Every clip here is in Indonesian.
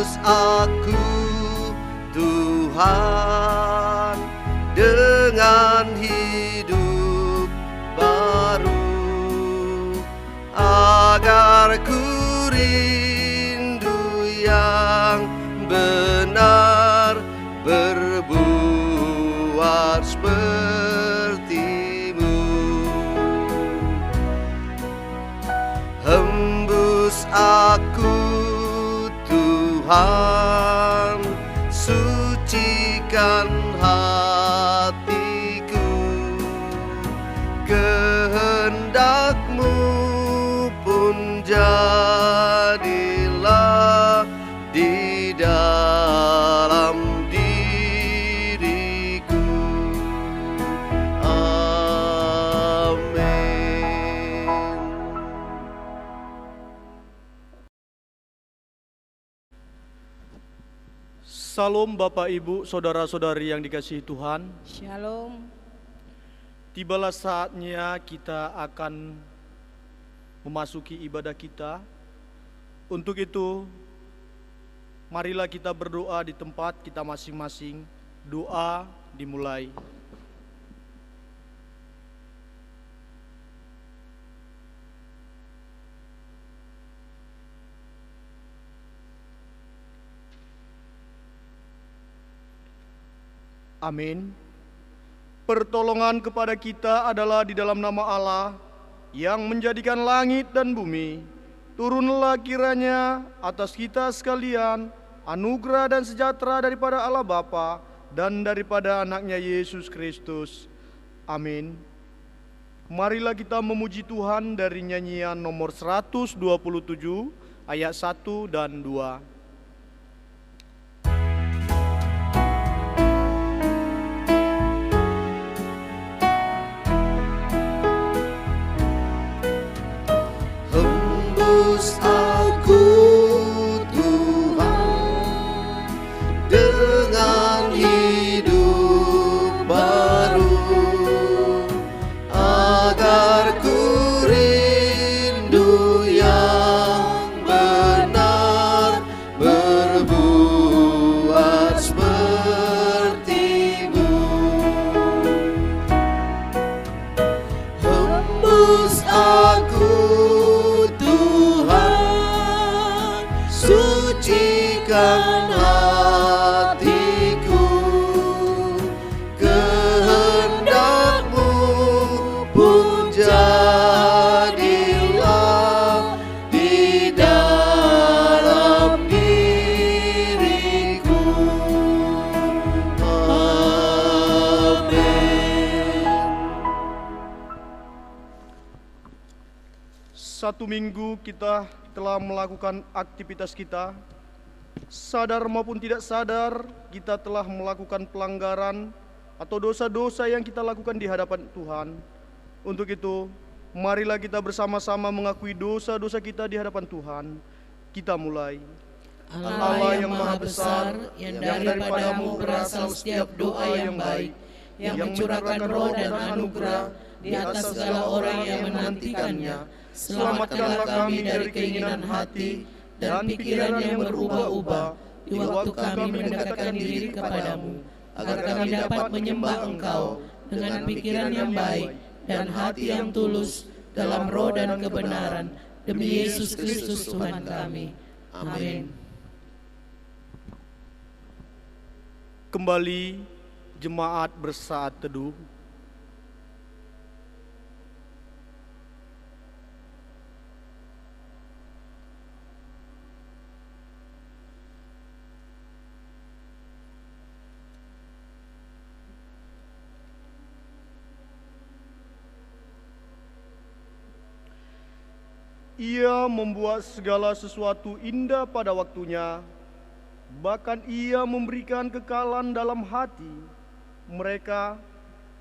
Tebus aku Tuhan dengan hidup baru, agar ku rindu yang benar, berbuat sepertimu. Hembus aku Tuhan, sucikan hatiku, kehendak-Mu pun jadilah di dalam diriku. Amin. Salam Bapak Ibu, saudara-saudari yang dikasihi Tuhan. Shalom. Tibalah saatnya kita akan memasuki ibadah kita. Untuk itu, marilah kita berdoa di tempat kita masing-masing. Doa dimulai. Amin. Pertolongan kepada kita adalah di dalam nama Allah yang menjadikan langit dan bumi. Turunlah kiranya atas kita sekalian anugerah dan sejahtera daripada Allah Bapa dan daripada anaknya Yesus Kristus. Amin. Marilah kita memuji Tuhan dari nyanyian nomor 127 ayat 1 dan 2. Hembus aku Tuhan dengan hidup baru, agar ku rindu yang benar, berbuat seperti-Mu. Hembus aku Tuhan, sucikan hatiku, kehendak-Mu pun jadilah di dalam diriku. Amin. Satu minggu kita telah melakukan aktivitas kita. Sadar maupun tidak sadar, kita telah melakukan pelanggaran atau dosa-dosa yang kita lakukan di hadapan Tuhan. Untuk itu, marilah kita bersama-sama mengakui dosa-dosa kita di hadapan Tuhan. Kita mulai. Allah yang maha besar, yang daripada-Mu berasal setiap doa yang baik, yang mencurahkan roh dan anugerah di atas segala orang yang menantikannya. Selamatkanlah kami dari keinginan hati dan pikiran yang berubah-ubah di waktu kami mendekatkan diri kepadamu, agar kami dapat menyembah Engkau dengan pikiran yang baik dan hati yang tulus dalam roh dan kebenaran, demi Yesus Kristus Tuhan kami. Amin. Kembali jemaat bersaat teduh. Ia membuat segala sesuatu indah pada waktunya, bahkan Ia memberikan kekalan dalam hati mereka,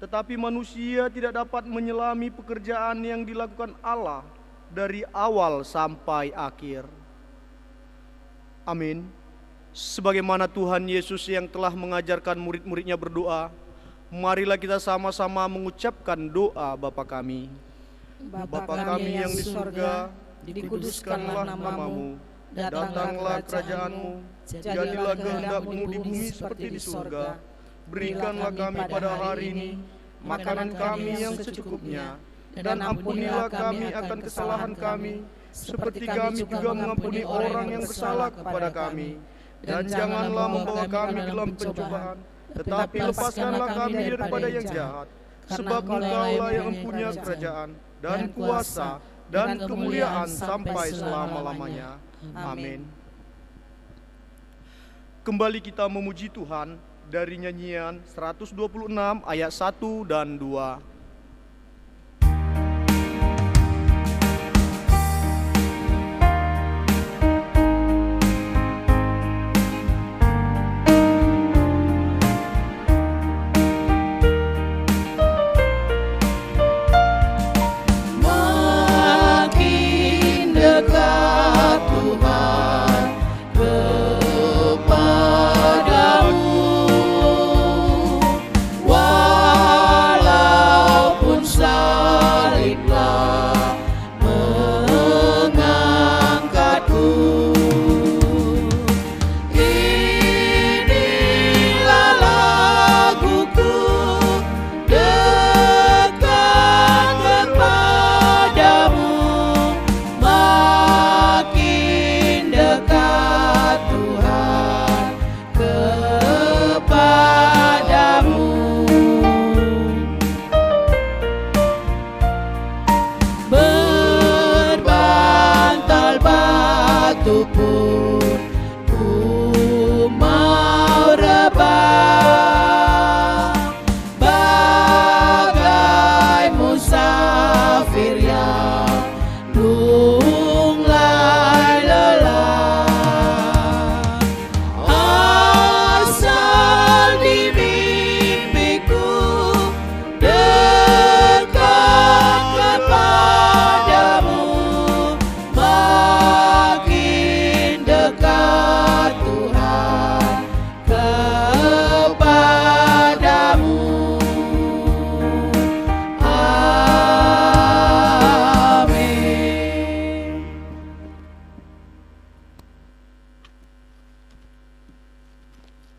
tetapi manusia tidak dapat menyelami pekerjaan yang dilakukan Allah dari awal sampai akhir. Amin. Sebagaimana Tuhan Yesus yang telah mengajarkan murid-muridnya berdoa, marilah kita sama-sama mengucapkan doa Bapa kami. Bapa kami yang di surga, dikuduskanlah namamu, Datanglah kerajaan-Mu, jadilah kehendak-Mu di bumi seperti di surga. Berikanlah kami pada hari ini makanan kami yang secukupnya, dan ampunilah kami akan kesalahan kami, seperti kami juga mengampuni orang yang bersalah kepada kami. Dan janganlah membawa kami dalam pencobaan, tetapi lepaskanlah kami daripada yang jahat. Sebab Engkau-lah yang mempunyai kerajaan, dan kuasa, dan kemuliaan sampai selama-lamanya. Amin. Kembali kita memuji Tuhan dari nyanyian 126 ayat 1 dan 2.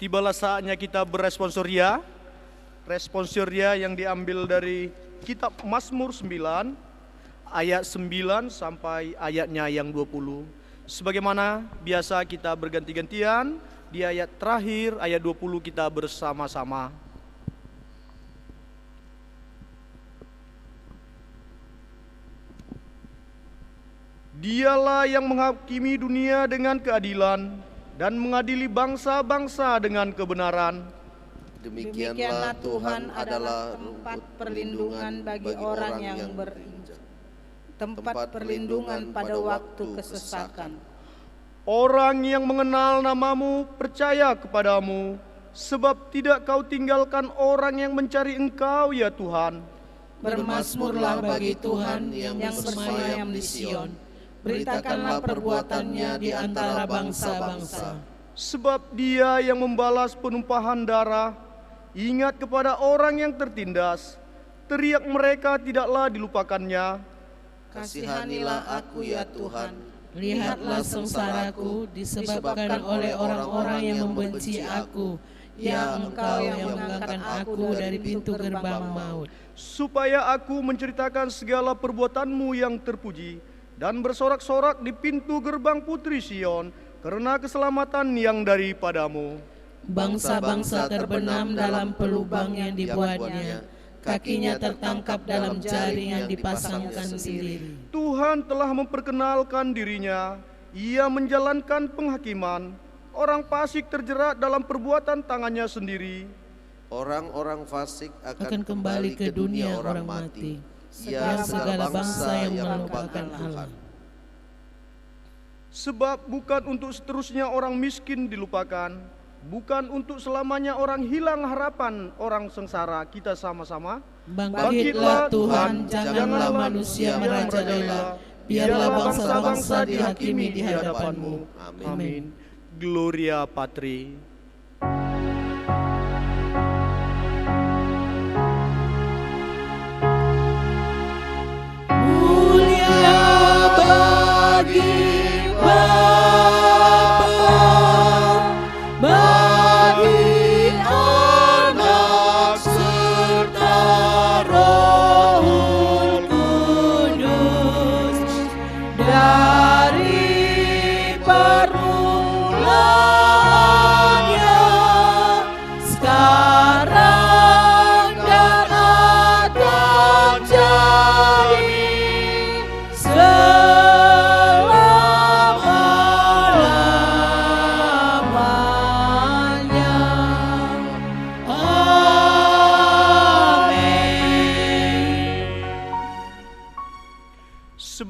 Tibalah saatnya kita berresponsoria. Responsoria yang diambil dari kitab Mazmur 9 ayat 9 sampai ayatnya yang 20. Sebagaimana biasa kita berganti-gantian, di ayat terakhir ayat 20 kita bersama-sama. Dialah yang menghakimi dunia dengan keadilan dan mengadili bangsa-bangsa dengan kebenaran. Demikianlah Tuhan adalah tempat perlindungan bagi orang yang tempat perlindungan pada waktu kesesakan. Orang yang mengenal namamu percaya kepadamu, sebab tidak kau tinggalkan orang yang mencari Engkau, ya Tuhan. Bermasmurlah bagi Tuhan yang bersemayam di Sion. Beritakanlah perbuatannya di antara bangsa-bangsa. Sebab Dia yang membalas penumpahan darah, ingat kepada orang yang tertindas. Teriak mereka tidaklah dilupakannya. Kasihanilah aku, ya Tuhan. Lihatlah sengsaraku disebabkan oleh orang-orang yang membenci aku. Ya Engkau yang mengangkat aku dari pintu gerbang maut. Supaya aku menceritakan segala perbuatanmu yang terpuji, dan bersorak-sorak di pintu gerbang Putri Sion, karena keselamatan yang daripadamu. Bangsa-bangsa terbenam dalam pelubang yang dibuatnya, kakinya tertangkap dalam jaring yang dipasangkan sendiri. Tuhan telah memperkenalkan dirinya, Ia menjalankan penghakiman. Orang fasik terjerat dalam perbuatan tangannya sendiri. Orang-orang fasik akan kembali ke dunia orang mati. Segala bangsa yang melupakan Allah. Sebab bukan untuk seterusnya orang miskin dilupakan, bukan untuk selamanya orang hilang harapan, orang sengsara. Kita sama-sama. Bangkitlah Tuhan, janganlah manusia merajalela. Biarlah bangsa-bangsa dihakimi di hadapan-Mu. Amin. Gloria Patri. Mulia bagi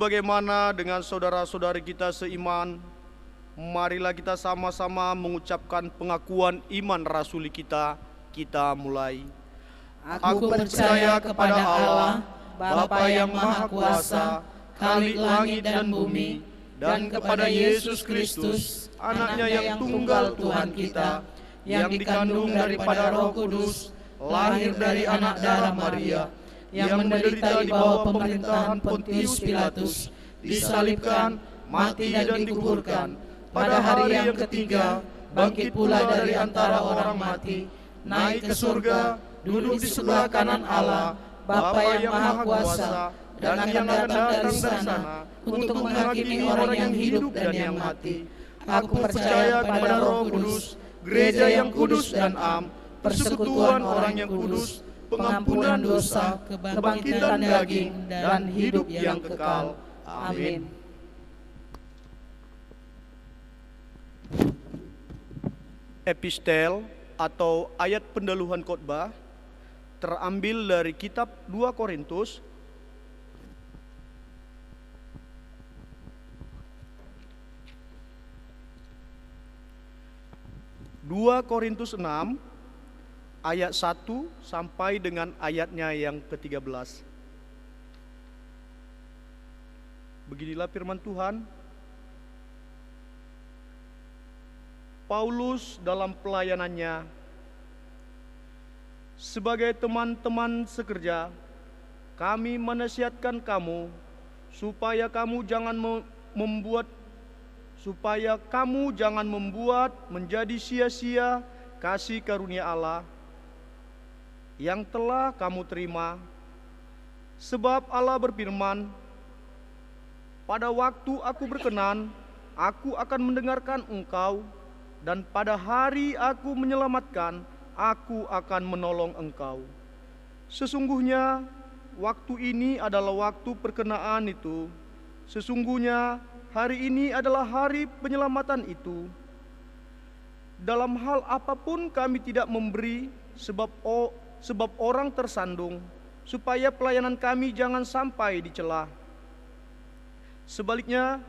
sebagaimana dengan saudara-saudari kita seiman, marilah kita sama-sama mengucapkan pengakuan iman rasuli kita. Kita mulai. Aku percaya kepada Allah, Bapa yang Maha Kuasa, Khalik langit dan bumi, dan kepada Yesus Kristus, Anaknya yang tunggal Tuhan kita, yang dikandung daripada Roh Kudus, lahir dari anak darah Maria, yang menderita di bawah pemerintahan Pontius Pilatus, disalibkan, mati dan dikuburkan. Pada hari yang ketiga, bangkit pula dari antara orang mati, naik ke surga, duduk di sebelah kanan Allah, Bapa yang Maha Kuasa, dan yang akan datang dari sana untuk menghakimi orang yang hidup dan yang mati. Aku percaya pada Roh Kudus, gereja yang kudus dan am, persekutuan orang yang kudus, pengampunan dosa, kebangkitan daging, dan hidup yang kekal. Amin. Epistel atau ayat pendaluhan khotbah terambil dari kitab 2 Korintus Korintus 6 ayat 1 sampai dengan ayatnya yang ke-13. Beginilah firman Tuhan. Paulus dalam pelayanannya sebagai teman-teman sekerja, kami menasihatkan kamu supaya kamu jangan membuat menjadi sia-sia kasih karunia Allah yang telah kamu terima. Sebab Allah berfirman, pada waktu aku berkenan, aku akan mendengarkan engkau, dan pada hari aku menyelamatkan, aku akan menolong engkau. Sesungguhnya waktu ini adalah waktu perkenaan itu. Sesungguhnya hari ini adalah hari penyelamatan itu. Dalam hal apapun kami tidak memberi, sebab orang tersandung, supaya pelayanan kami jangan sampai dicela. Sebaliknya,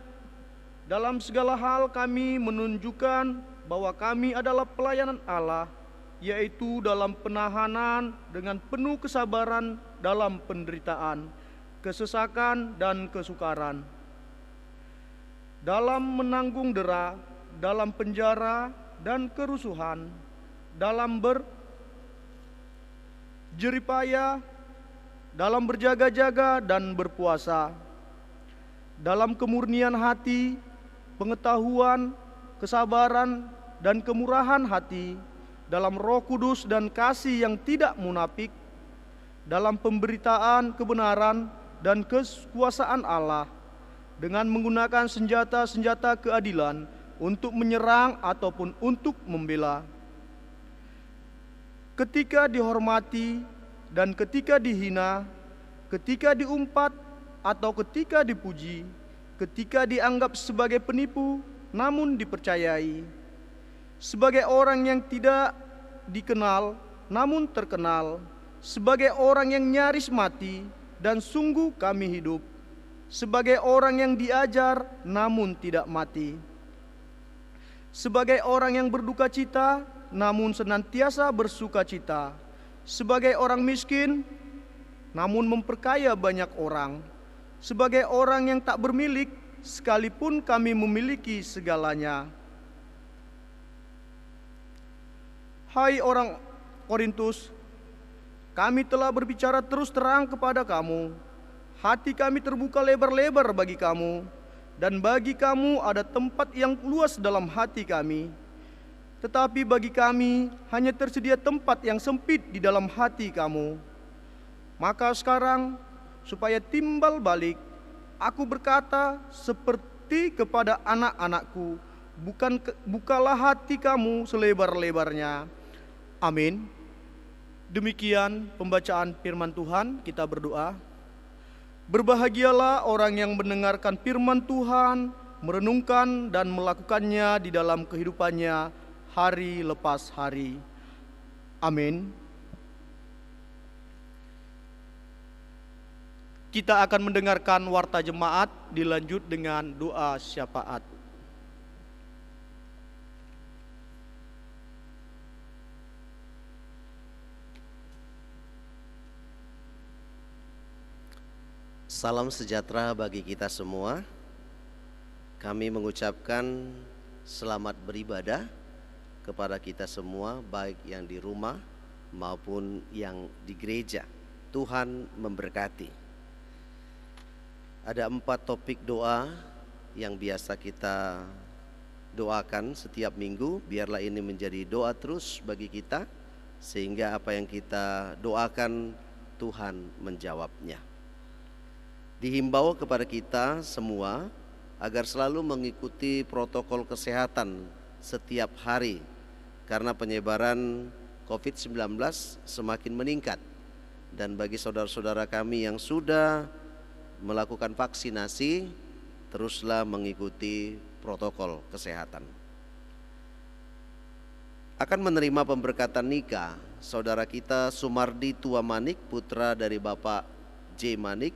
dalam segala hal kami menunjukkan bahwa kami adalah pelayanan Allah, yaitu dalam penahanan dengan penuh kesabaran dalam penderitaan, kesesakan dan kesukaran, dalam menanggung dera, dalam penjara dan kerusuhan, dalam berjeripaya, dalam berjaga-jaga dan berpuasa, dalam kemurnian hati, pengetahuan, kesabaran dan kemurahan hati, dalam Roh Kudus dan kasih yang tidak munafik, dalam pemberitaan kebenaran dan kekuasaan Allah, dengan menggunakan senjata-senjata keadilan untuk menyerang ataupun untuk membela. Ketika dihormati dan ketika dihina, ketika diumpat atau ketika dipuji, ketika dianggap sebagai penipu namun dipercayai, sebagai orang yang tidak dikenal namun terkenal, sebagai orang yang nyaris mati dan sungguh kami hidup, sebagai orang yang diajar namun tidak mati, sebagai orang yang berduka cita namun senantiasa bersuka cita, sebagai orang miskin namun memperkaya banyak orang, sebagai orang yang tak bermilik sekalipun kami memiliki segalanya. Hai orang Korintus, kami telah berbicara terus terang kepada kamu. Hati kami terbuka lebar-lebar bagi kamu, dan bagi kamu ada tempat yang luas dalam hati kami. Tetapi bagi kami hanya tersedia tempat yang sempit di dalam hati kamu. Maka sekarang, supaya timbal balik, aku berkata seperti kepada anak-anakku, bukalah hati kamu selebar-lebarnya. Amin. Demikian pembacaan firman Tuhan. Kita berdoa. Berbahagialah orang yang mendengarkan firman Tuhan, merenungkan dan melakukannya di dalam kehidupannya hari lepas hari. Amin. kita akan mendengarkan warta jemaat dilanjut dengan doa syafaat. Salam sejahtera bagi kita semua. Kami mengucapkan selamat beribadah kepada kita semua, baik yang di rumah maupun yang di gereja. Tuhan memberkati. Ada 4 topik doa yang biasa kita doakan setiap minggu. Biarlah ini menjadi doa terus bagi kita, sehingga apa yang kita doakan Tuhan menjawabnya. Dihimbau kepada kita semua agar selalu mengikuti protokol kesehatan setiap hari, karena penyebaran COVID-19 semakin meningkat. Dan bagi saudara-saudara kami yang sudah melakukan vaksinasi, teruslah mengikuti protokol kesehatan. Akan menerima pemberkatan nikah saudara kita Sumardi Tua Manik, putra dari Bapak J. Manik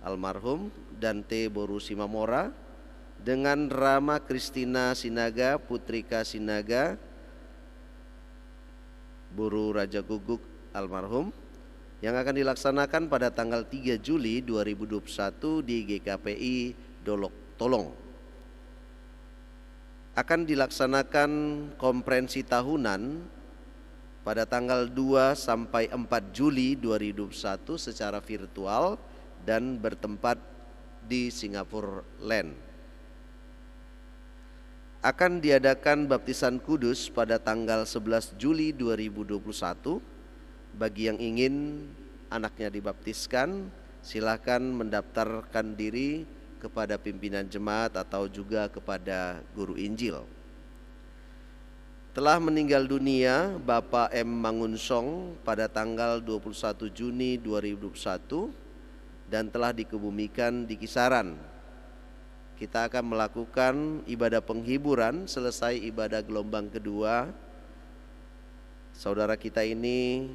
almarhum, dan T. Boru Simamora, dengan Rama Kristina Sinaga, Putrika Sinaga, Boru Raja Guguk almarhum, yang akan dilaksanakan pada tanggal 3 Juli 2021 di GKPI Dolok Tolong. Akan dilaksanakan konferensi tahunan pada tanggal 2 sampai 4 Juli 2021 secara virtual dan bertempat di Singapura Land. Akan diadakan baptisan kudus pada tanggal 11 Juli 2021. Bagi yang ingin anaknya dibaptiskan, silakan mendaftarkan diri kepada pimpinan jemaat atau juga kepada guru Injil. Telah meninggal dunia Bapak M. Mangunsong pada tanggal 21 Juni 2021 dan telah dikebumikan di Kisaran. Kita akan melakukan ibadah penghiburan selesai ibadah gelombang kedua. Saudara kita ini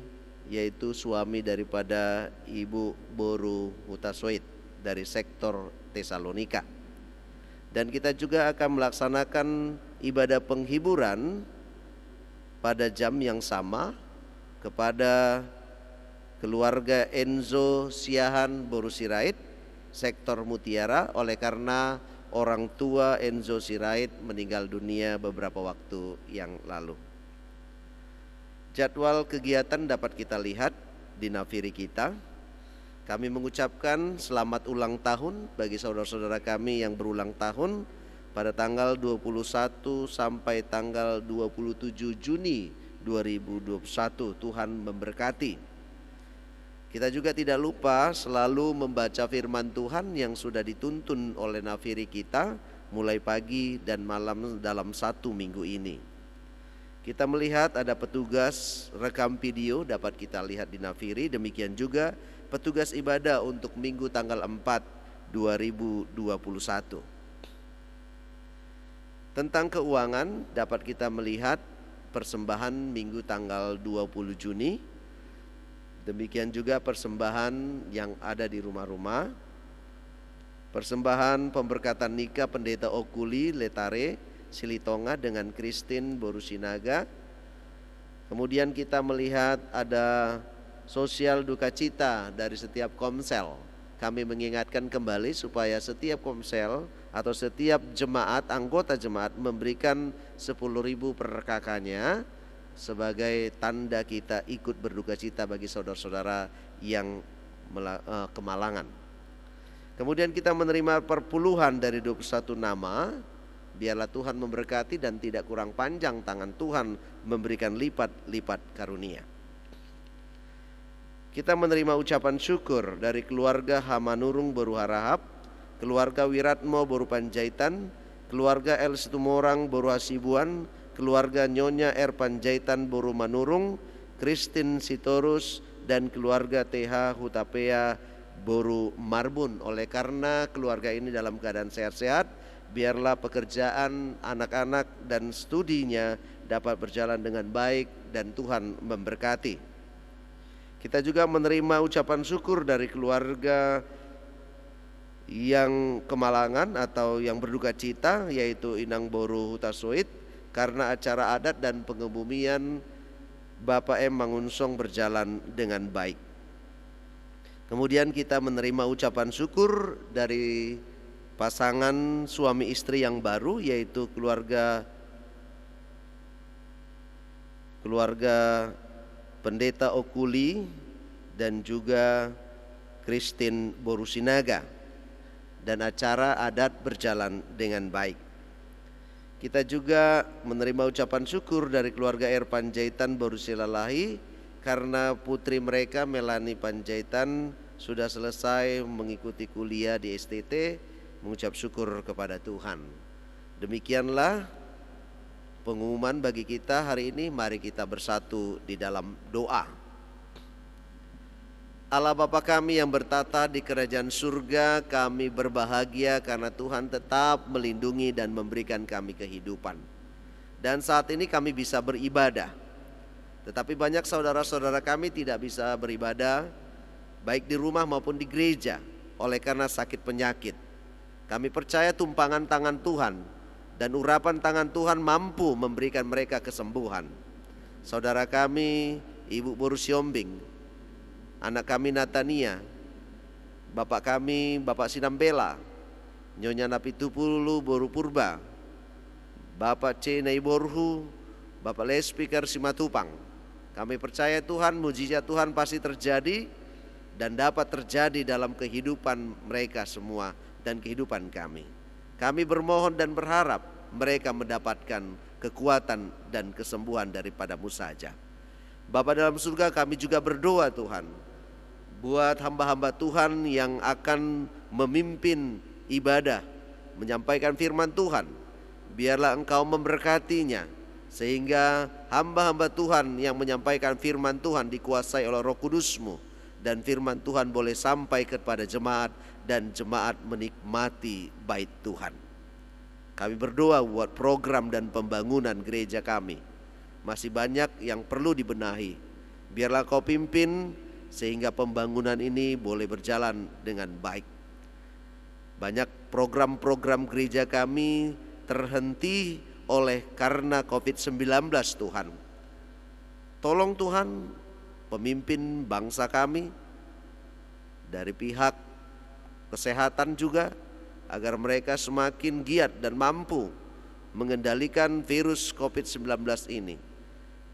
yaitu suami daripada Ibu Boru Hutaswait dari sektor Tesalonika. Dan kita juga akan melaksanakan ibadah penghiburan pada jam yang sama kepada keluarga Enzo Siahan Boru Sirait, sektor Mutiara, oleh karena orang tua Enzo Sirait meninggal dunia beberapa waktu yang lalu. Jadwal kegiatan dapat kita lihat di nafiri kita. Kami mengucapkan selamat ulang tahun bagi saudara-saudara kami yang berulang tahun pada tanggal 21 sampai tanggal 27 Juni 2021. Tuhan memberkati. Kita juga tidak lupa selalu membaca firman Tuhan yang sudah dituntun oleh nafiri kita mulai pagi dan malam dalam 1 minggu ini. Kita melihat ada petugas rekam video dapat kita lihat di nafiri, demikian juga petugas ibadah untuk minggu tanggal 4 2021. Tentang keuangan dapat kita melihat persembahan minggu tanggal 20 Juni. Demikian juga persembahan yang ada di rumah-rumah. Persembahan pemberkatan nikah Pendeta Okuli Letare Silitonga dengan Christine Borusinaga. Kemudian kita melihat ada sosial duka cita dari setiap komsel. Kami mengingatkan kembali supaya setiap komsel atau setiap jemaat, anggota jemaat memberikan 10.000 per kakaknya sebagai tanda kita ikut berduka cita bagi saudara-saudara yang kemalangan. Kemudian kita menerima perpuluhan dari 21 nama. Biarlah Tuhan memberkati dan tidak kurang panjang tangan Tuhan memberikan lipat-lipat karunia. Kita menerima ucapan syukur dari keluarga Hamanurung Boru Harahap, keluarga Wiratmo Boru Panjaitan, keluarga El Situmorang Boru Hasibuan, keluarga Nyonya R. Panjaitan Boru Manurung, Christine Sitorus, dan keluarga TH Hutapea Boru Marbun. Oleh karena keluarga ini dalam keadaan sehat-sehat, biarlah pekerjaan anak-anak dan studinya dapat berjalan dengan baik dan Tuhan memberkati. Kita juga menerima ucapan syukur dari keluarga yang kemalangan atau yang berduka cita, yaitu Inang Boru Hutasoit, karena acara adat dan pengebumian Bapak M. Mangunsong berjalan dengan baik. Kemudian kita menerima ucapan syukur dari pasangan suami istri yang baru, yaitu keluarga Pendeta Okuli dan juga Christine Borusinaga, dan acara adat berjalan dengan baik. Kita juga menerima ucapan syukur dari keluarga R. Panjaitan Borusilalahi karena putri mereka Melani Panjaitan sudah selesai mengikuti kuliah di STT, mengucap syukur kepada Tuhan. Demikianlah pengumuman bagi kita hari ini. Mari kita bersatu di dalam doa. Allah Bapa kami yang bertata di kerajaan surga, kami berbahagia karena Tuhan tetap melindungi dan memberikan kami kehidupan. Dan saat ini kami bisa beribadah. Tetapi banyak saudara-saudara kami tidak bisa beribadah, baik di rumah maupun di gereja, oleh karena sakit penyakit. Kami percaya tumpangan tangan Tuhan dan urapan tangan Tuhan mampu memberikan mereka kesembuhan. Saudara kami, Ibu Borusiombing, anak kami Natania, bapak kami Bapak Sinambela, Nyonya Napitupulu Boru Purba, Bapak C. Naiborhu, Bapak Les Speaker Simatupang. Kami percaya Tuhan, mujizat Tuhan pasti terjadi dan dapat terjadi dalam kehidupan mereka semua dan kehidupan kami. Kami bermohon dan berharap mereka mendapatkan kekuatan dan kesembuhan daripada-Mu saja. Bapa dalam surga, kami juga berdoa Tuhan, buat hamba-hamba Tuhan yang akan memimpin ibadah, menyampaikan firman Tuhan. Biarlah Engkau memberkatinya, sehingga hamba-hamba Tuhan yang menyampaikan firman Tuhan dikuasai oleh Roh Kudus-Mu, dan firman Tuhan boleh sampai kepada jemaat dan jemaat menikmati bait Tuhan. Kami berdoa buat program dan pembangunan gereja kami. Masih banyak yang perlu dibenahi. Biarlah Kau pimpin sehingga pembangunan ini boleh berjalan dengan baik. Banyak program-program gereja kami terhenti oleh karena COVID-19 Tuhan. Tolong Tuhan pemimpin bangsa kami dari pihak kesehatan juga, agar mereka semakin giat dan mampu mengendalikan virus COVID-19 ini.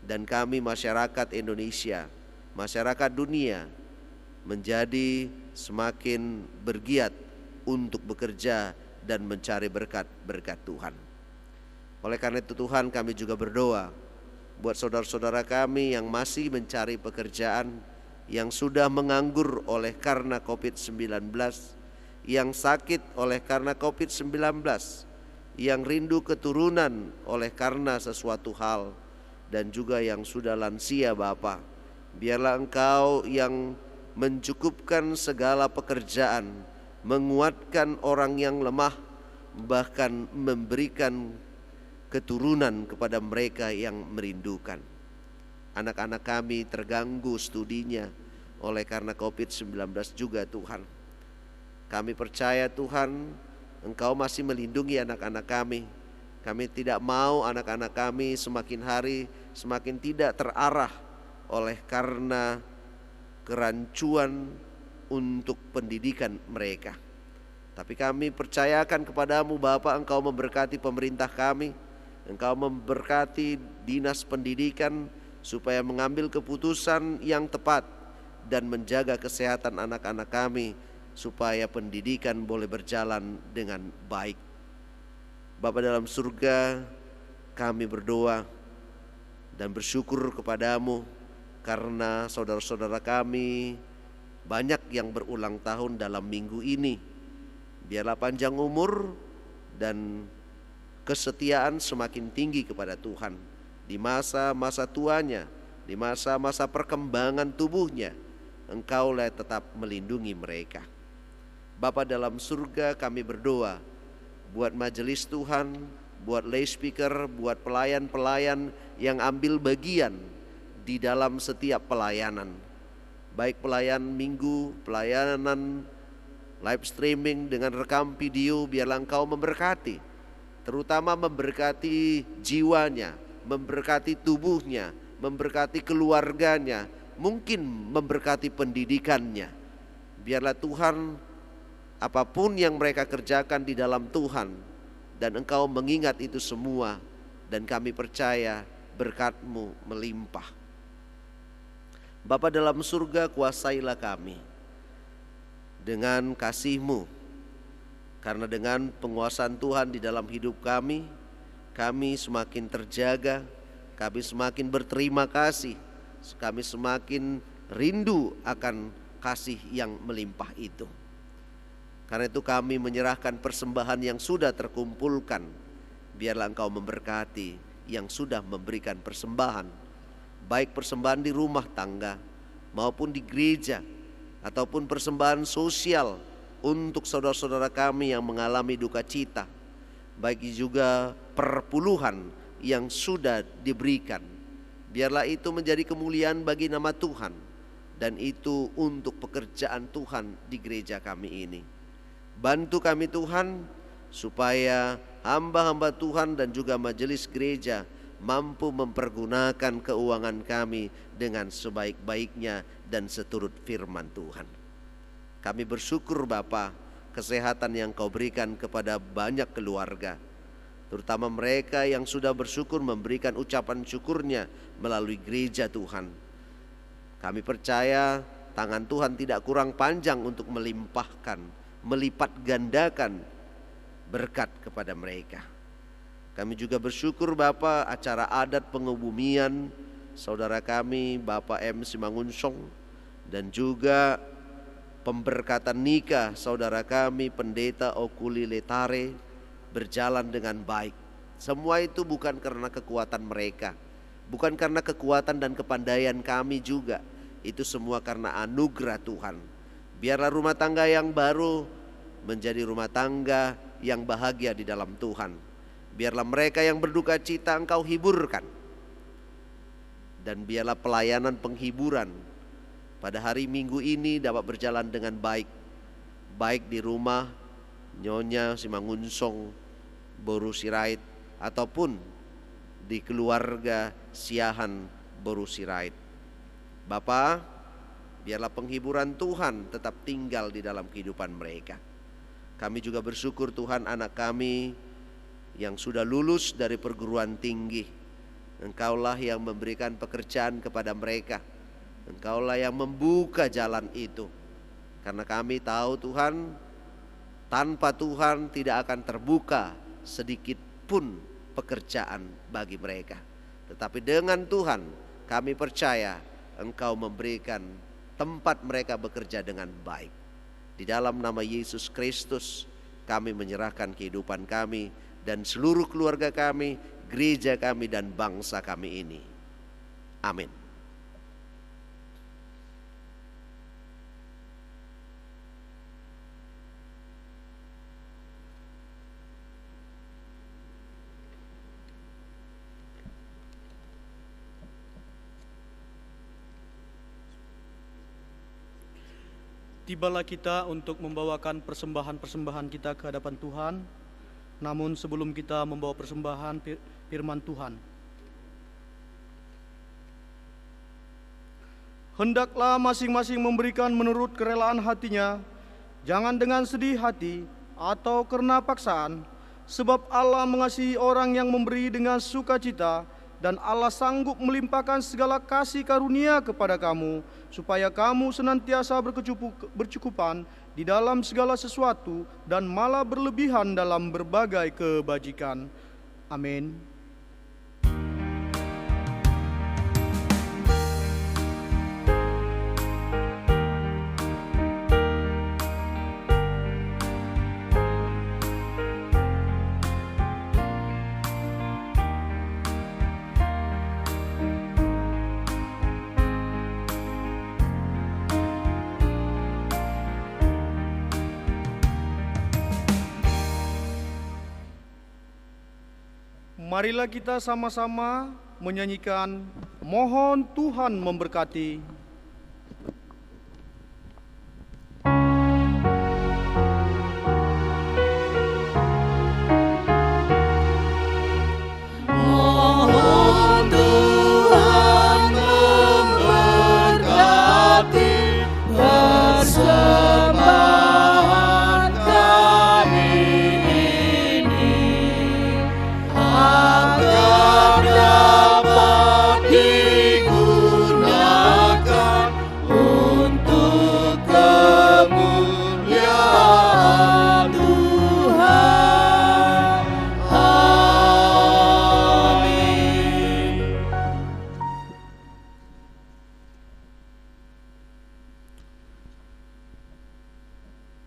Dan kami masyarakat Indonesia, masyarakat dunia menjadi semakin bergiat untuk bekerja dan mencari berkat-berkat Tuhan. Oleh karena itu Tuhan, kami juga berdoa buat saudara-saudara kami yang masih mencari pekerjaan, yang sudah menganggur oleh karena COVID-19, yang sakit oleh karena COVID-19, yang rindu keturunan oleh karena sesuatu hal, dan juga yang sudah lansia Bapa. Biarlah Engkau yang mencukupkan segala pekerjaan, menguatkan orang yang lemah, bahkan memberikan keturunan kepada mereka yang merindukan. Anak-anak kami terganggu studinya oleh karena COVID-19 juga Tuhan. Kami percaya Tuhan, Engkau masih melindungi anak-anak kami. Kami tidak mau anak-anak kami semakin hari semakin tidak terarah oleh karena kerancuan untuk pendidikan mereka. Tapi kami percayakan kepadamu Bapa, Engkau memberkati pemerintah kami, Engkau memberkati dinas pendidikan supaya mengambil keputusan yang tepat dan menjaga kesehatan anak-anak kami, supaya pendidikan boleh berjalan dengan baik. Bapa dalam surga, kami berdoa dan bersyukur kepadamu karena saudara-saudara kami banyak yang berulang tahun dalam minggu ini. Biarlah panjang umur dan kesetiaan semakin tinggi kepada Tuhan di masa-masa tuanya, di masa-masa perkembangan tubuhnya. Engkaulah tetap melindungi mereka. Bapa dalam surga, kami berdoa buat majelis Tuhan, buat lay speaker, buat pelayan-pelayan yang ambil bagian di dalam setiap pelayanan. baik pelayanan minggu, pelayanan live streaming dengan rekam video, biarlah Engkau memberkati, terutama memberkati jiwanya, memberkati tubuhnya, memberkati keluarganya, mungkin memberkati pendidikannya. Biarlah Tuhan, apapun yang mereka kerjakan di dalam Tuhan, dan Engkau mengingat itu semua, dan kami percaya berkat-Mu melimpah. Bapa dalam surga, kuasailah kami dengan kasih-Mu, karena dengan penguasaan Tuhan di dalam hidup kami semakin terjaga, kami semakin berterima kasih, kami semakin rindu akan kasih yang melimpah itu. Karena itu kami menyerahkan persembahan yang sudah terkumpulkan. Biarlah Engkau memberkati yang sudah memberikan persembahan, baik persembahan di rumah tangga maupun di gereja, ataupun persembahan sosial untuk saudara-saudara kami yang mengalami duka cita, baik juga perpuluhan yang sudah diberikan. Biarlah itu menjadi kemuliaan bagi nama Tuhan, dan itu untuk pekerjaan Tuhan di gereja kami ini. Bantu kami Tuhan, supaya hamba-hamba Tuhan dan juga majelis gereja mampu mempergunakan keuangan kami dengan sebaik-baiknya dan seturut firman Tuhan. Kami bersyukur Bapa, kesehatan yang Kau berikan kepada banyak keluarga, terutama mereka yang sudah bersyukur memberikan ucapan syukurnya melalui gereja Tuhan. Kami percaya tangan Tuhan tidak kurang panjang untuk melimpahkan, melipat gandakan berkat kepada mereka. Kami juga bersyukur Bapa, acara adat pengebumian saudara kami Bapak M. Simangunsong, dan juga pemberkatan nikah saudara kami Pendeta Okuli Letare berjalan dengan baik. Semua itu bukan karena kekuatan mereka, bukan karena kekuatan dan kepandaian kami juga. Itu semua karena anugerah Tuhan. Biarlah rumah tangga yang baru menjadi rumah tangga yang bahagia di dalam Tuhan. Biarlah mereka yang berduka cita Engkau hiburkan. Dan biarlah pelayanan penghiburan pada hari Minggu ini dapat berjalan dengan baik, baik di rumah Nyonya Simangunsong Boru Sirait ataupun di keluarga Siahan Boru Sirait. Bapa, biarlah penghiburan Tuhan tetap tinggal di dalam kehidupan mereka. Kami juga bersyukur Tuhan, anak kami yang sudah lulus dari perguruan tinggi, Engkaulah yang memberikan pekerjaan kepada mereka. Engkaulah yang membuka jalan itu. Karena kami tahu Tuhan, tanpa Tuhan tidak akan terbuka sedikit pun pekerjaan bagi mereka. Tetapi dengan Tuhan kami percaya Engkau memberikan tempat mereka bekerja dengan baik. Di dalam nama Yesus Kristus kami menyerahkan kehidupan kami dan seluruh keluarga kami, gereja kami dan bangsa kami ini. Amin. Tibalah kita untuk membawakan persembahan-persembahan kita ke hadapan Tuhan. Namun sebelum kita membawa persembahan firman Tuhan, hendaklah masing-masing memberikan menurut kerelaan hatinya, jangan dengan sedih hati atau karena paksaan, sebab Allah mengasihi orang yang memberi dengan sukacita, dan Allah sanggup melimpahkan segala kasih karunia kepada kamu, supaya kamu senantiasa berkecukupan di dalam segala sesuatu, dan malah berlebihan dalam berbagai kebajikan. Amin. Marilah kita sama-sama menyanyikan Mohon Tuhan Memberkati.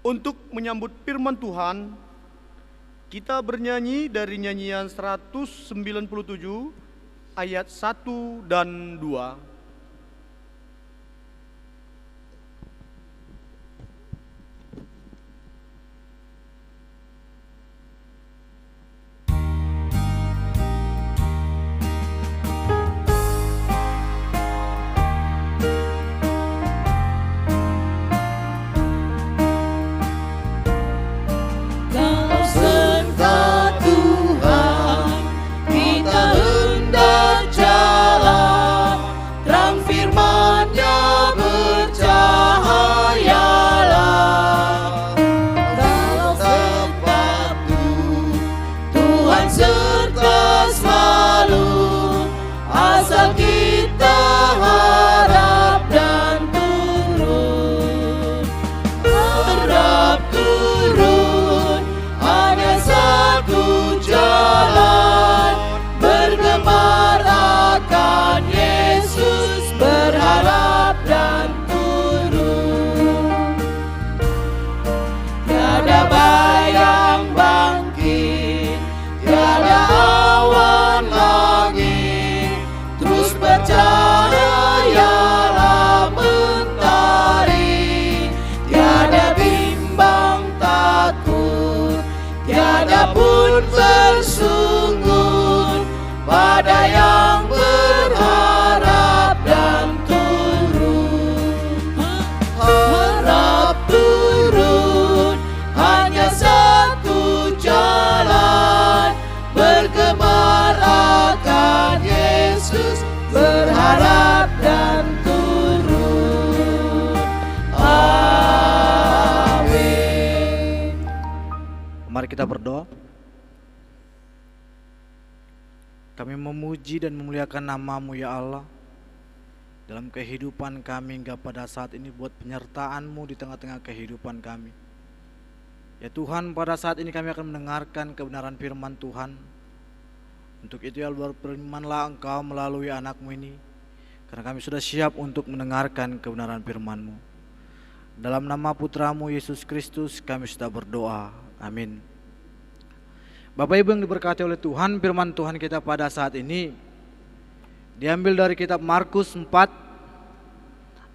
Untuk menyambut firman Tuhan, kita bernyanyi dari nyanyian 197 ayat 1 dan 2. Bersungguh pada yang berharap dan turun, harap turun, hanya satu jalan, bergemar akan Yesus, berharap dan turun. Amin. Mari kita berdoa. Kami memuji dan memuliakan nama-Mu ya Allah dalam kehidupan kami hingga pada saat ini, buat penyertaan-Mu di tengah-tengah kehidupan kami. Ya Tuhan, pada saat ini kami akan mendengarkan kebenaran firman Tuhan. Untuk itu ya berfirmanlah Engkau melalui anak-Mu ini, karena kami sudah siap untuk mendengarkan kebenaran firman-Mu. Dalam nama Putra-Mu Yesus Kristus kami sudah berdoa. Amin. Bapak Ibu yang diberkati oleh Tuhan, firman Tuhan kita pada saat ini diambil dari kitab Markus 4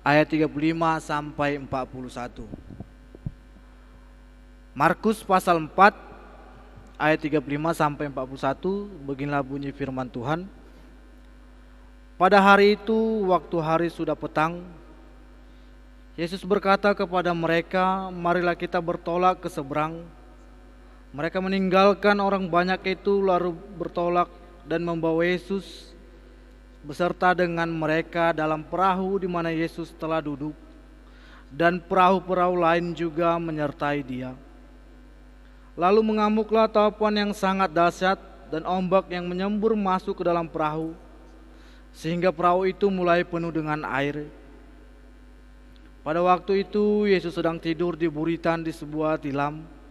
ayat 35 sampai 41. Markus pasal 4 ayat 35 sampai 41, beginilah bunyi firman Tuhan. Pada hari itu, waktu hari sudah petang, Yesus berkata kepada mereka, "Marilah kita bertolak ke seberang." Mereka meninggalkan orang banyak itu lalu bertolak dan membawa Yesus beserta dengan mereka dalam perahu di mana Yesus telah duduk, dan perahu-perahu lain juga menyertai Dia. Lalu mengamuklah taufan yang sangat dahsyat dan ombak yang menyembur masuk ke dalam perahu, sehingga perahu itu mulai penuh dengan air. Pada waktu itu Yesus sedang tidur di buritan di sebuah tilam.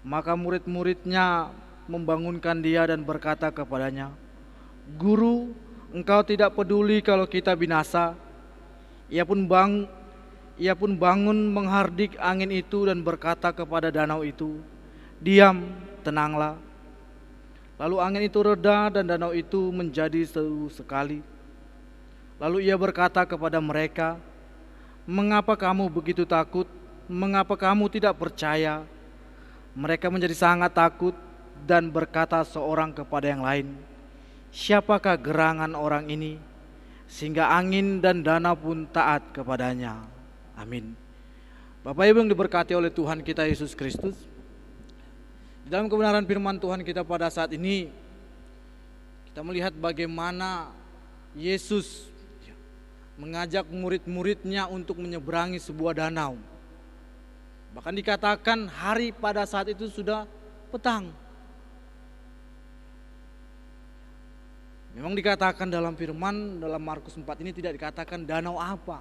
Maka murid-muridnya membangunkan Dia dan berkata kepadanya, "Guru, Engkau tidak peduli kalau kita binasa." Ia pun bangun menghardik angin itu dan berkata kepada danau itu, "Diam, tenanglah." Lalu angin itu reda dan danau itu menjadi seru sekali. Lalu Ia berkata kepada mereka, "Mengapa kamu begitu takut? Mengapa kamu tidak percaya?" Mereka menjadi sangat takut dan berkata seorang kepada yang lain, "Siapakah gerangan orang ini sehingga angin dan danau pun taat kepadanya?" Amin. Bapak Ibu yang diberkati oleh Tuhan kita Yesus Kristus, di dalam kebenaran firman Tuhan kita pada saat ini, kita melihat bagaimana Yesus mengajak murid-muridnya untuk menyeberangi sebuah danau. Bahkan dikatakan hari pada saat itu sudah petang. Memang dikatakan dalam firman dalam Markus 4 ini tidak dikatakan danau apa.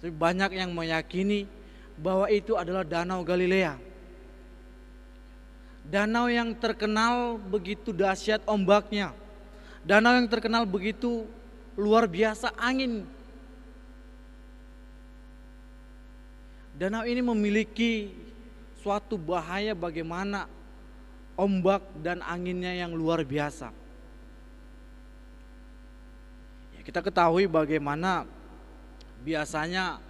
Tapi banyak yang meyakini bahwa itu adalah danau Galilea. Danau yang terkenal begitu dahsyat ombaknya. Danau yang terkenal begitu luar biasa angin. danau ini memiliki suatu bahaya bagaimana ombak dan anginnya yang luar biasa. Ya, kita ketahui bagaimana biasanya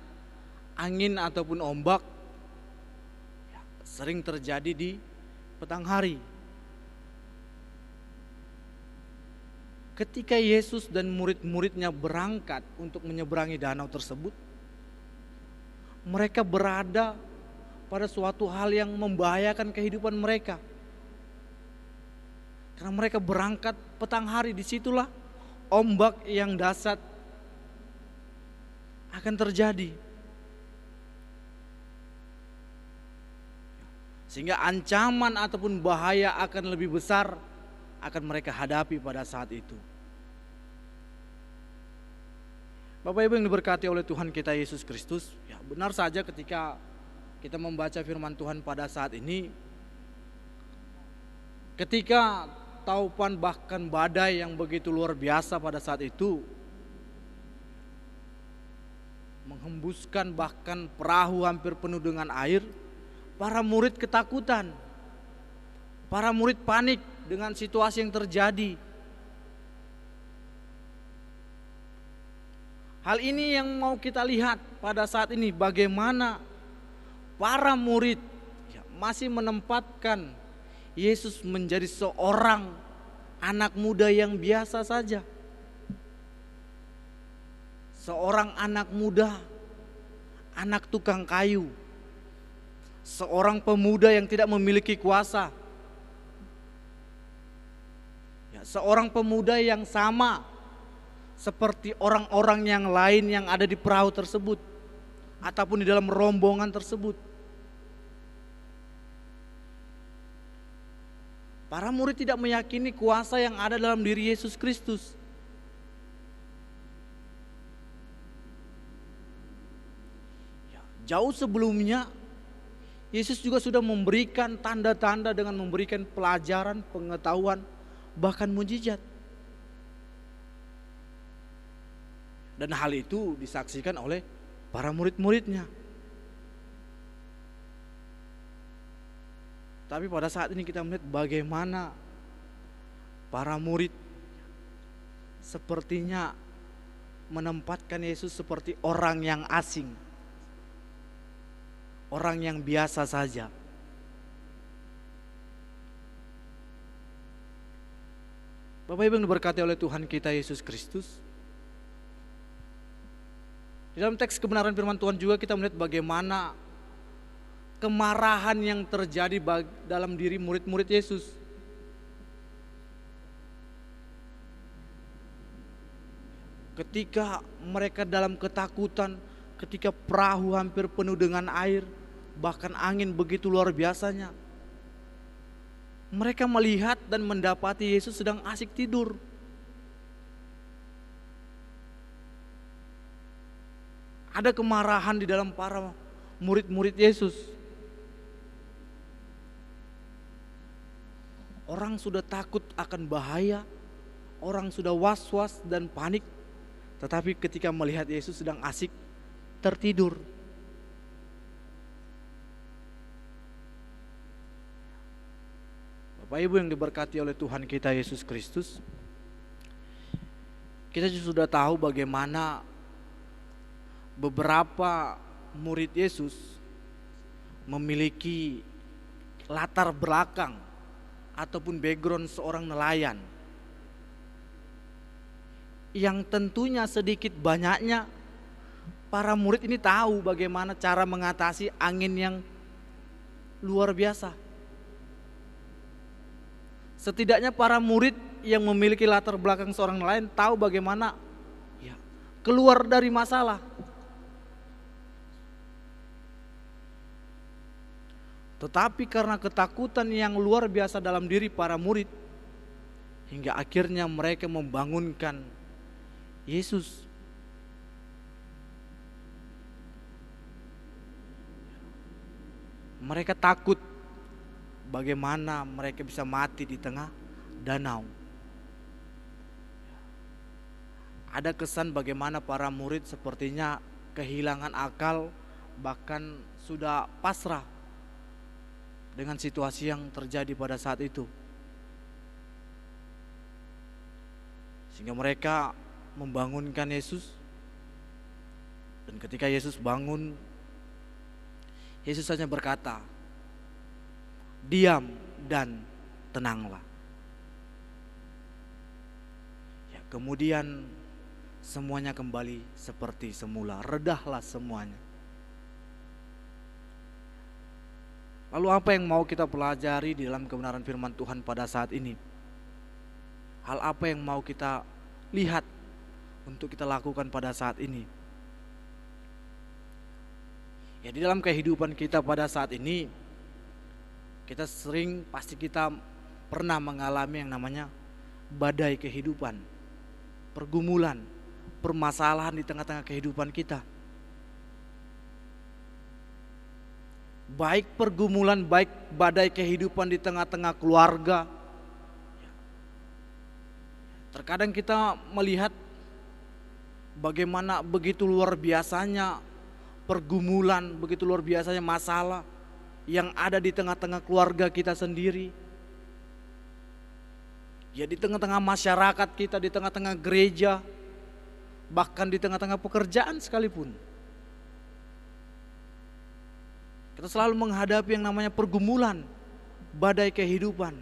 angin ataupun ombak ya, sering terjadi di petang hari. Ketika Yesus dan murid-muridnya berangkat untuk menyeberangi danau tersebut, mereka berada pada suatu hal yang membahayakan kehidupan mereka. Karena mereka berangkat petang hari, disitulah ombak yang dahsyat akan terjadi. Sehingga ancaman ataupun bahaya akan lebih besar akan mereka hadapi pada saat itu. Bapak Ibu yang diberkati oleh Tuhan kita Yesus Kristus, ya benar saja ketika kita membaca firman Tuhan pada saat ini, ketika taupan bahkan badai yang begitu luar biasa pada saat itu menghembuskan bahkan perahu hampir penuh dengan air, para murid ketakutan, para murid panik dengan situasi yang terjadi. Hal ini yang mau kita lihat pada saat ini, bagaimana para murid masih menempatkan Yesus menjadi seorang anak muda yang biasa saja. Seorang anak muda, anak tukang kayu, seorang pemuda yang tidak memiliki kuasa, ya, seorang pemuda yang sama seperti orang-orang yang lain yang ada di perahu tersebut ataupun di dalam rombongan tersebut. Para murid tidak meyakini kuasa yang ada dalam diri Yesus Kristus. Ya, jauh sebelumnya Yesus juga sudah memberikan tanda-tanda dengan memberikan pelajaran, pengetahuan, bahkan mujizat. Dan hal itu disaksikan oleh para murid-muridnya. Tapi pada saat ini kita melihat bagaimana para murid sepertinya menempatkan Yesus seperti orang yang asing, orang yang biasa saja. Bapak Ibu yang diberkati oleh Tuhan kita Yesus Kristus, di dalam teks kebenaran firman Tuhan juga kita melihat bagaimana kemarahan yang terjadi dalam diri murid-murid Yesus. Ketika mereka dalam ketakutan, ketika perahu hampir penuh dengan air, bahkan angin begitu luar biasanya, mereka melihat dan mendapati Yesus sedang asik tidur. Ada kemarahan di dalam para murid-murid Yesus. Orang sudah takut akan bahaya, orang sudah was-was dan panik, tetapi ketika melihat Yesus sedang asik tertidur. Bapak Ibu yang diberkati oleh Tuhan kita Yesus Kristus, kita sudah tahu bagaimana beberapa murid Yesus memiliki latar belakang ataupun background seorang nelayan, yang tentunya sedikit banyaknya para murid ini tahu bagaimana cara mengatasi angin yang luar biasa. Setidaknya para murid yang memiliki latar belakang seorang nelayan tahu bagaimana keluar dari masalah. Tetapi karena ketakutan yang luar biasa dalam diri para murid, hingga akhirnya mereka membangunkan Yesus. Mereka takut bagaimana mereka bisa mati di tengah danau. Ada kesan bagaimana para murid sepertinya kehilangan akal, bahkan sudah pasrah dengan situasi yang terjadi pada saat itu. Sehingga mereka membangunkan Yesus. Dan ketika Yesus bangun, Yesus hanya berkata, "Diam dan tenanglah." Ya, kemudian semuanya kembali seperti semula, redahlah semuanya. Lalu apa yang mau kita pelajari di dalam kebenaran firman Tuhan pada saat ini? Hal apa yang mau kita lihat untuk kita lakukan pada saat ini? Ya, di dalam kehidupan kita pada saat ini, kita pasti kita pernah mengalami yang namanya badai kehidupan, pergumulan, permasalahan di tengah-tengah kehidupan kita. Baik pergumulan, baik badai kehidupan di tengah-tengah keluarga. Terkadang kita melihat bagaimana begitu luar biasanya pergumulan, begitu luar biasanya masalah yang ada di tengah-tengah keluarga kita sendiri. Ya, di tengah-tengah masyarakat kita, di tengah-tengah gereja, bahkan di tengah-tengah pekerjaan sekalipun. Kita selalu menghadapi yang namanya pergumulan, badai kehidupan.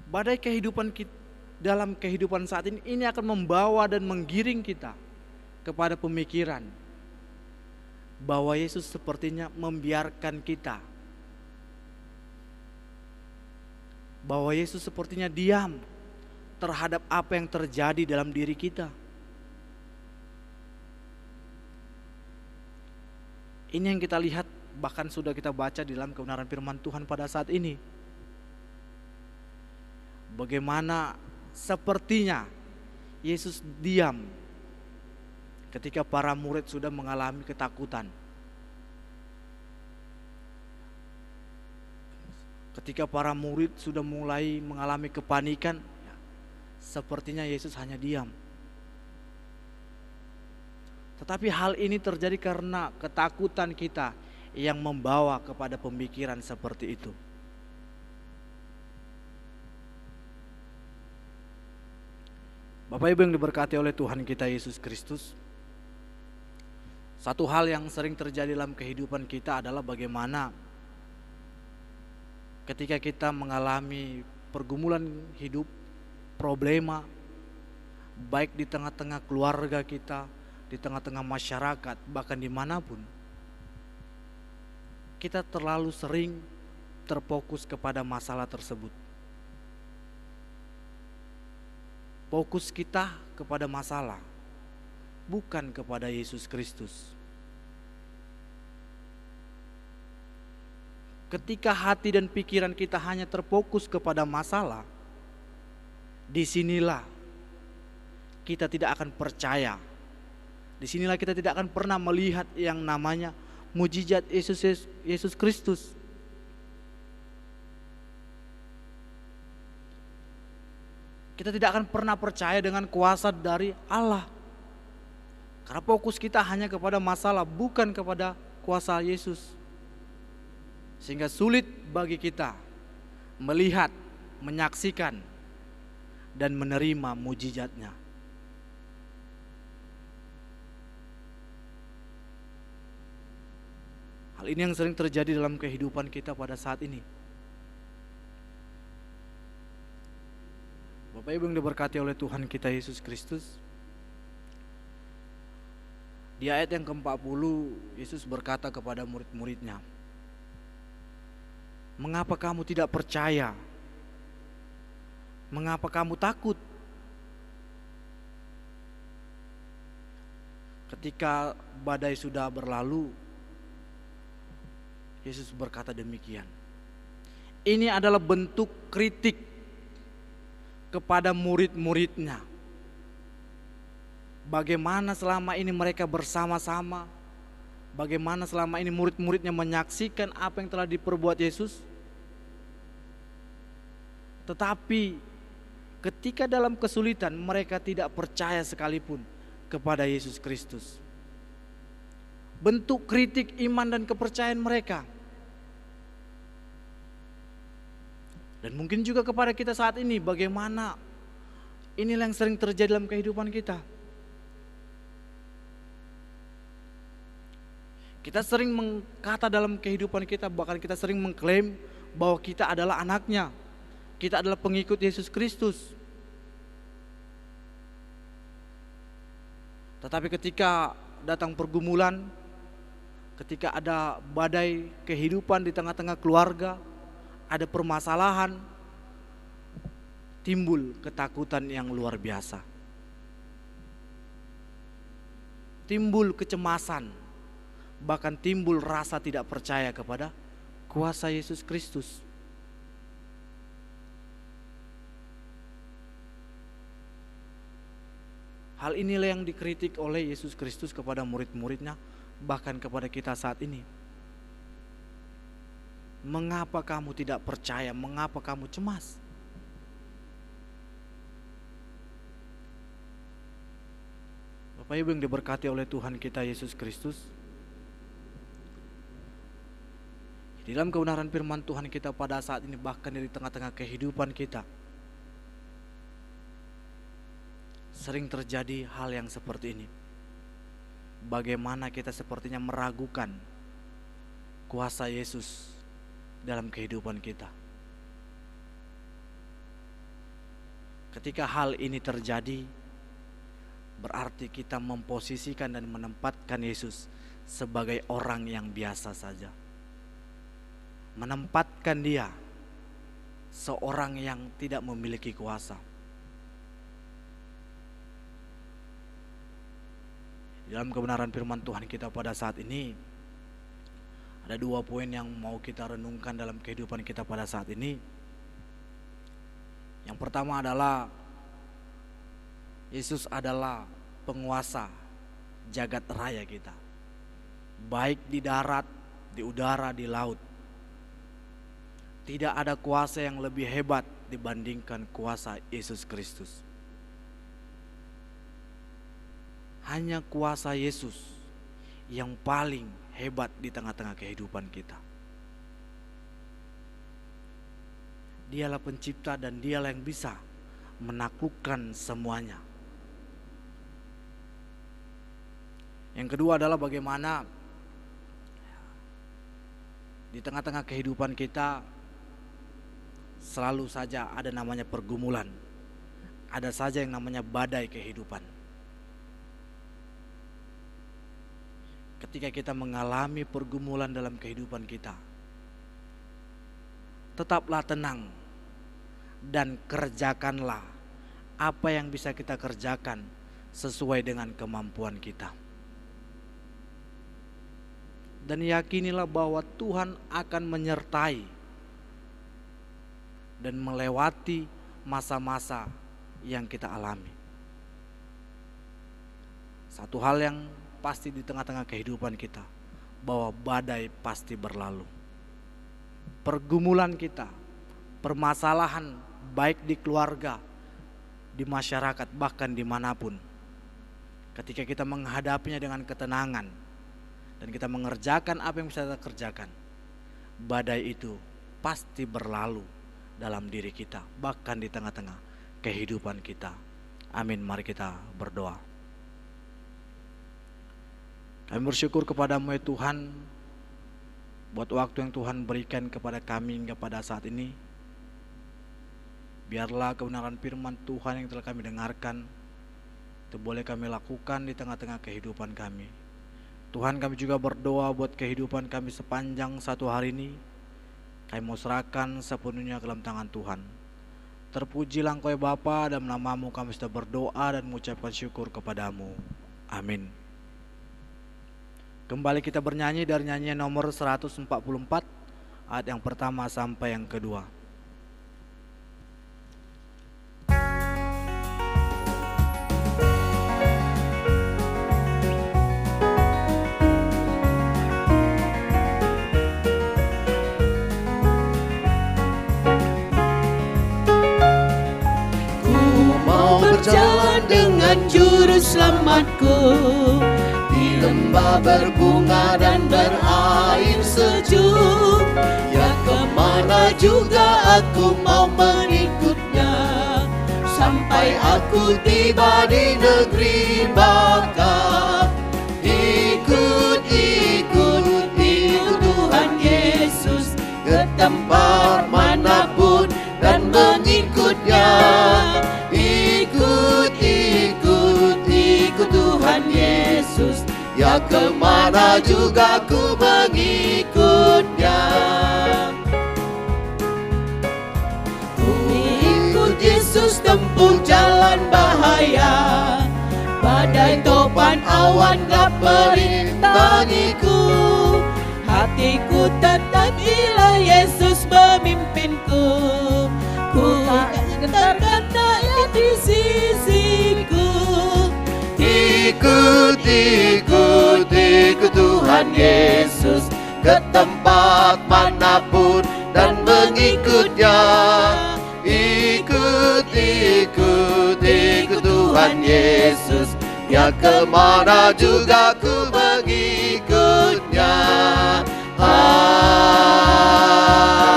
Badai kehidupan kita, dalam kehidupan saat ini akan membawa dan menggiring kita kepada pemikiran bahwa Yesus sepertinya membiarkan kita, bahwa Yesus sepertinya diam terhadap apa yang terjadi dalam diri kita. Ini yang kita lihat, bahkan sudah kita baca di dalam kebenaran firman Tuhan pada saat ini. Bagaimana sepertinya Yesus diam ketika para murid sudah mengalami ketakutan. Ketika para murid sudah mulai mengalami kepanikan, sepertinya Yesus hanya diam. Tetapi hal ini terjadi karena ketakutan kita yang membawa kepada pemikiran seperti itu. Bapak Ibu yang diberkati oleh Tuhan kita Yesus Kristus, satu hal yang sering terjadi dalam kehidupan kita adalah bagaimana ketika kita mengalami pergumulan hidup, problema, baik di tengah-tengah keluarga kita, di tengah-tengah masyarakat, bahkan dimanapun, kita terlalu sering terfokus kepada masalah tersebut. Fokus kita kepada masalah, bukan kepada Yesus Kristus. Ketika hati dan pikiran kita hanya terfokus kepada masalah, disinilah kita tidak akan percaya. Disinilah kita tidak akan pernah melihat yang namanya mujizat Yesus Kristus. Kita tidak akan pernah percaya dengan kuasa dari Allah. Karena fokus kita hanya kepada masalah, bukan kepada kuasa Yesus. Sehingga sulit bagi kita melihat, menyaksikan, dan menerima mujizatnya. Hal ini yang sering terjadi dalam kehidupan kita pada saat ini. Bapak Ibu yang diberkati oleh Tuhan kita Yesus Kristus, di ayat yang ke-40 Yesus berkata kepada murid-muridnya, "Mengapa kamu tidak percaya? Mengapa kamu takut?" Ketika badai sudah berlalu, Yesus berkata demikian. Ini adalah bentuk kritik kepada murid-muridnya. Bagaimana selama ini mereka bersama-sama, bagaimana selama ini murid-muridnya menyaksikan apa yang telah diperbuat Yesus. Tetapi ketika dalam kesulitan mereka tidak percaya sekalipun kepada Yesus Kristus. Bentuk kritik iman dan kepercayaan mereka. Dan mungkin juga kepada kita saat ini, bagaimana inilah yang sering terjadi dalam kehidupan kita. Kita sering mengkata dalam kehidupan kita, bahkan kita sering mengklaim bahwa kita adalah anaknya, kita adalah pengikut Yesus Kristus. Tetapi ketika datang pergumulan, ketika ada badai kehidupan di tengah-tengah keluarga, ada permasalahan, timbul ketakutan yang luar biasa. Timbul kecemasan, bahkan timbul rasa tidak percaya kepada kuasa Yesus Kristus. Hal inilah yang dikritik oleh Yesus Kristus kepada murid-muridnya, bahkan kepada kita saat ini. Mengapa kamu tidak percaya? Mengapa kamu cemas? Bapak Ibu yang diberkati oleh Tuhan kita Yesus Kristus, di dalam kebenaran firman Tuhan kita pada saat ini, bahkan di tengah-tengah kehidupan kita, sering terjadi hal yang seperti ini. Bagaimana kita sepertinya meragukan kuasa Yesus dalam kehidupan kita. Ketika hal ini terjadi, berarti kita memposisikan dan menempatkan Yesus sebagai orang yang biasa saja. Menempatkan dia seorang yang tidak memiliki kuasa. Dalam kebenaran firman Tuhan kita pada saat ini, ada 2 poin yang mau kita renungkan dalam kehidupan kita pada saat ini. Yang pertama adalah Yesus adalah penguasa jagat raya kita, baik di darat, di udara, di laut. Tidak ada kuasa yang lebih hebat dibandingkan kuasa Yesus Kristus. Hanya kuasa Yesus yang paling hebat di tengah-tengah kehidupan kita. Dialah pencipta dan dialah yang bisa menaklukkan semuanya. Yang kedua adalah bagaimana di tengah-tengah kehidupan kita selalu saja ada namanya pergumulan. Ada saja yang namanya badai kehidupan. Ketika kita mengalami pergumulan dalam kehidupan kita, tetaplah tenang dan kerjakanlah apa yang bisa kita kerjakan sesuai dengan kemampuan kita. Dan yakinilah bahwa Tuhan akan menyertai dan melewati masa-masa yang kita alami. Satu hal yang pasti di tengah-tengah kehidupan kita, bahwa badai pasti berlalu. Pergumulan kita, permasalahan baik di keluarga, di masyarakat, bahkan dimanapun, ketika kita menghadapinya dengan ketenangan dan kita mengerjakan apa yang bisa kita kerjakan, badai itu pasti berlalu dalam diri kita, bahkan di tengah-tengah kehidupan kita. Amin. Mari kita berdoa. Kami bersyukur kepadamu ya Tuhan, buat waktu yang Tuhan berikan kepada kami hingga pada saat ini. Biarlah kebenaran firman Tuhan yang telah kami dengarkan itu boleh kami lakukan di tengah-tengah kehidupan kami. Tuhan, kami juga berdoa buat kehidupan kami sepanjang satu hari ini. Kami mau serahkan sepenuhnya ke dalam tangan Tuhan. Terpujilah Engkau ya Bapa, dalam nama-Mu kami sudah berdoa dan mengucapkan syukur kepadamu. Amin. Kembali kita bernyanyi dari nyanyian nomor 144 ayat yang pertama sampai yang kedua. Ku Tuhan juru selamatku. Di lembah berbunga dan berair sejuk, ya kemana juga aku mau mengikutnya, sampai aku tiba di negeri baka. Ikut, ikut, ikut Tuhan Yesus ke tempat manapun dan mengikutnya. Ikut, ikut, ikut Tuhan Yesus, ya kemana juga ku mengikutnya. Ku ikut Yesus tempuh jalan bahaya, badai topan awan gak merintangiku. Hatiku tetap bila Yesus memimpinku, ku akan terkena di sisiku. Ikut, ikut, ikut Tuhan Yesus ke tempat manapun dan mengikutnya. Ikut, ikut, ikut Tuhan Yesus, ya kemana juga ku mengikutnya.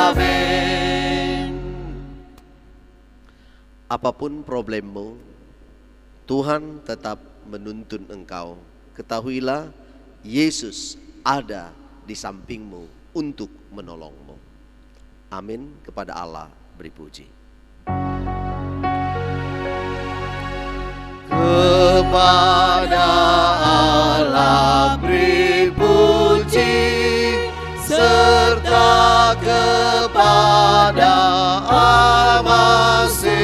Amin. Apapun problemmu, Tuhan tetap menuntun engkau. Ketahuilah, Yesus ada di sampingmu untuk menolongmu. Amin. Kepada Allah beri puji. Kepada Allah beri puji, serta kepada Al-Masih,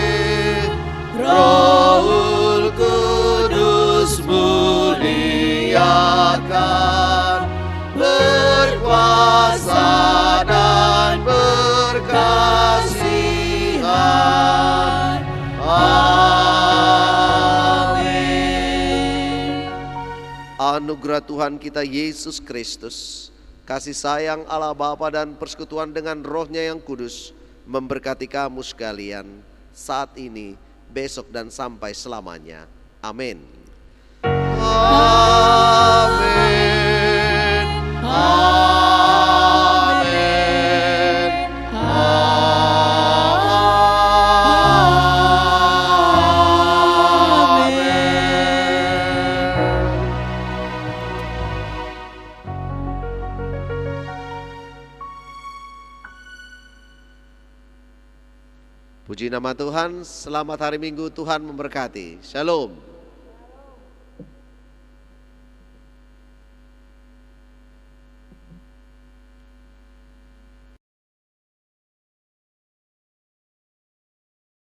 Rohul Kudus muliakan, berkuasa dan berkasihan. Amin. Anugerah Tuhan kita Yesus Kristus, kasih sayang Allah Bapa dan persekutuan dengan Roh-Nya yang kudus memberkati kamu sekalian saat ini, besok dan sampai selamanya. Amin. Amin. Amin. Puji nama Tuhan, selamat hari Minggu, Tuhan memberkati. Shalom.